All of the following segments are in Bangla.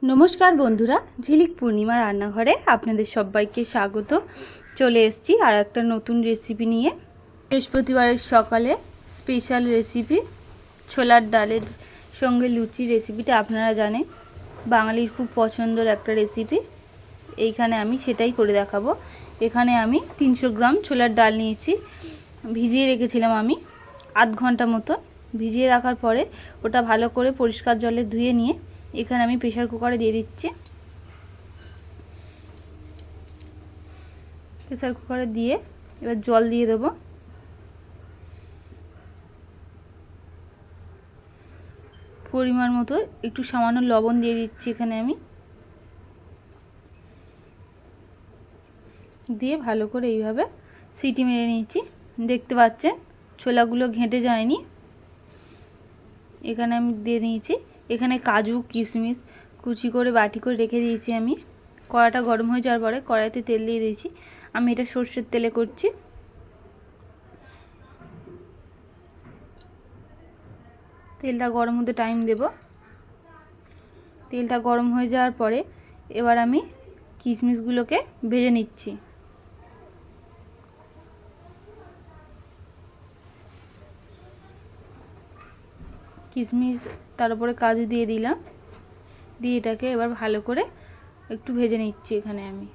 নমস্কার বন্ধুরা, ঝিলিক পূর্ণিমা রান্নাঘরে আপনাদের সবাইকে স্বাগত। চলে এসেছি আর একটা নতুন রেসিপি নিয়ে। বৃহস্পতিবারের সকালে স্পেশাল রেসিপি ছোলার ডালের সঙ্গে লুচি। রেসিপিটা আপনারা জানেন, বাঙালির খুব পছন্দের একটা রেসিপি। এইখানে আমি সেটাই করে দেখাবো। এখানে আমি 300 গ্রাম ছোলার ডাল নিয়েছি। ভিজিয়ে রেখেছিলাম আমি আধ ঘন্টা মতো। ভিজিয়ে রাখার পরে ওটা ভালো করে পরিষ্কার জলে ধুয়ে নিয়ে এখানে আমি প্রেসার কুকারে দিয়ে দিচ্ছি। প্রেসার কুকারে দিয়ে এবার জল দিয়ে দেবো। পরিমাণ মতো একটু সামান্য লবণ দিয়ে দিচ্ছি এখানে আমি। দিয়ে ভালো করে এইভাবে সিটি মেরে নিয়েছি। দেখতে পাচ্ছেন ছোলাগুলো ঘেঁটে যায়নি। এখানে আমি দিয়ে নিয়েছি। এখানে কাজু কিশমিশ কুচি করে বাটি করে রেখে দিয়েছি আমি। কড়াটা গরম হয়ে যাওয়ার পরে কড়াইতে তেল দিয়ে দিয়েছি। আমি এটা সর্ষের তেলে করছি। তেলটা গরম হতে টাইম দেব। তেলটা গরম হয়ে যাওয়ার পরে এবার আমি কিশমিশগুলোকে ভেজে নিচ্ছি। কিশমিশ তার উপরে কাজু দিয়ে দিলাম। দিয়ে এটাকে এবার ভালো করে একটু ভেজে নিচ্ছি। এখানে আমি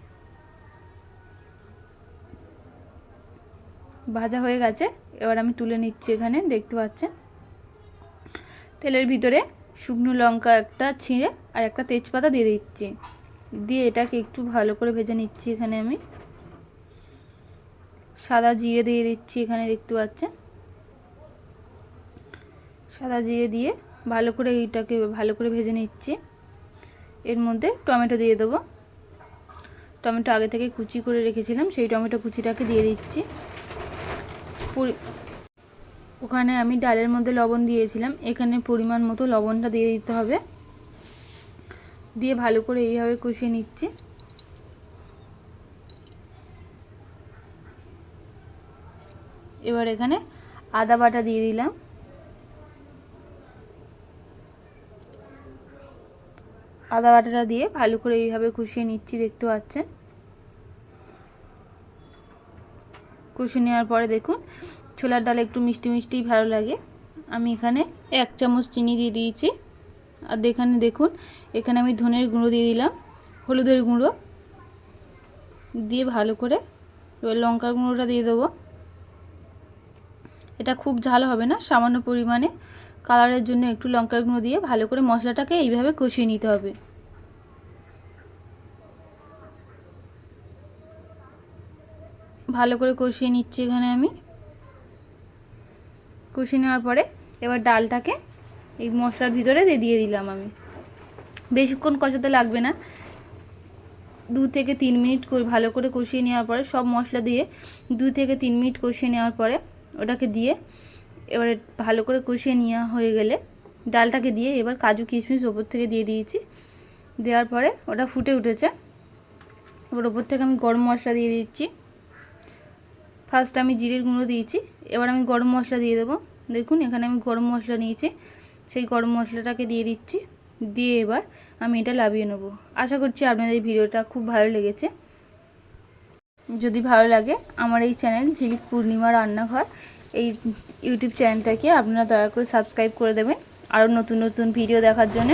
ভাজা হয়ে গেছে, এবার আমি তুলে নিচ্ছি। এখানে দেখতে পাচ্ছেন তেলের ভিতরে শুকনো লঙ্কা একটা ছিঁড়ে আর একটা তেজপাতা দিয়ে দিচ্ছি। দিয়ে এটাকে একটু ভালো করে ভেজে নিচ্ছি। এখানে আমি সাদা জিরে দিয়ে দিচ্ছি। এখানে দেখতে পাচ্ছেন সাদা জিরে দিয়ে ভালো করে এইটাকে ভালো করে ভেজে নিচ্ছি। এর মধ্যে টমেটো দিয়ে দেবো। টমেটো আগে থেকে কুচি করে রেখেছিলাম, সেই টমেটো কুচিটাকে দিয়ে দিচ্ছি। ওখানে আমি ডালের মধ্যে লবণ দিয়েছিলাম, এখানে পরিমাণ মতো লবণটা দিয়ে দিতে হবে। দিয়ে ভালো করে এইভাবে কষিয়ে নিচ্ছি। এবার এখানে আদা বাটা দিয়ে দিলাম। আদা বাটাটা দিয়ে ভালো করে এইভাবে কষিয়ে নিচ্ছি। দেখতে পাচ্ছেন কষিয়ে নেওয়ার পরে দেখুন ছোলার ডাল একটু মিষ্টি মিষ্টি ভালো লাগে। আমি এখানে 1 চামচ চিনি দিয়ে দিয়েছি। আর এখানে দেখুন এখানে আমি ধনের গুঁড়ো দিয়ে দিলাম, হলুদের গুঁড়ো দিয়ে ভালো করে এবার লঙ্কার গুঁড়োটা দিয়ে দেবো। এটা খুব ঝাল হবে না, সামান্য পরিমাণে কালারের জন্য একটু লঙ্কার গুঁড়ো দিয়ে ভালো করে মশলাটাকে এইভাবে কষিয়ে নিতে হবে। ভালো করে কষিয়ে নিচ্ছি এখানে আমি। কষিয়ে নেওয়ার পরে এবার ডালটাকে এই মশলার ভিতরে দিয়ে দিলাম আমি। বেশিক্ষণ কষাতে লাগবে না, 2 থেকে 3 মিনিট ভালো করে কষিয়ে নেওয়ার পরে সব মশলা দিয়ে 2 থেকে 3 মিনিট কষিয়ে নেওয়ার পরে ওটাকে দিয়ে এবারে ভালো করে কষিয়ে নেওয়া হয়ে গেলে ডালটাকে দিয়ে এবার কাজু কিশমিশ ওপর থেকে দিয়ে দিয়েছি। দেওয়ার পরে ওটা ফুটে উঠেছে। এবার ওপর থেকে আমি গরম মশলা দিয়ে দিচ্ছি। ফার্স্ট আমি জিরের গুঁড়ো দিয়েছি, এবার আমি গরম মশলা দিয়ে দেবো। দেখুন এখানে আমি গরম মশলা নিয়েছি, সেই গরম মশলাটাকে দিয়ে দিচ্ছি। দিয়ে এবার আমি এটা নামিয়ে নেব। আশা করছি আপনাদের এই ভিডিওটা খুব ভালো লেগেছে। যদি ভালো লাগে আমার এই চ্যানেল ঝিলিক পূর্ণিমা রান্নাঘর এই ইউটিউব চ্যানেলটাকে আপনারা দয়া করে সাবস্ক্রাইব করে দেবেন আরও নতুন নতুন ভিডিও দেখার জন্য।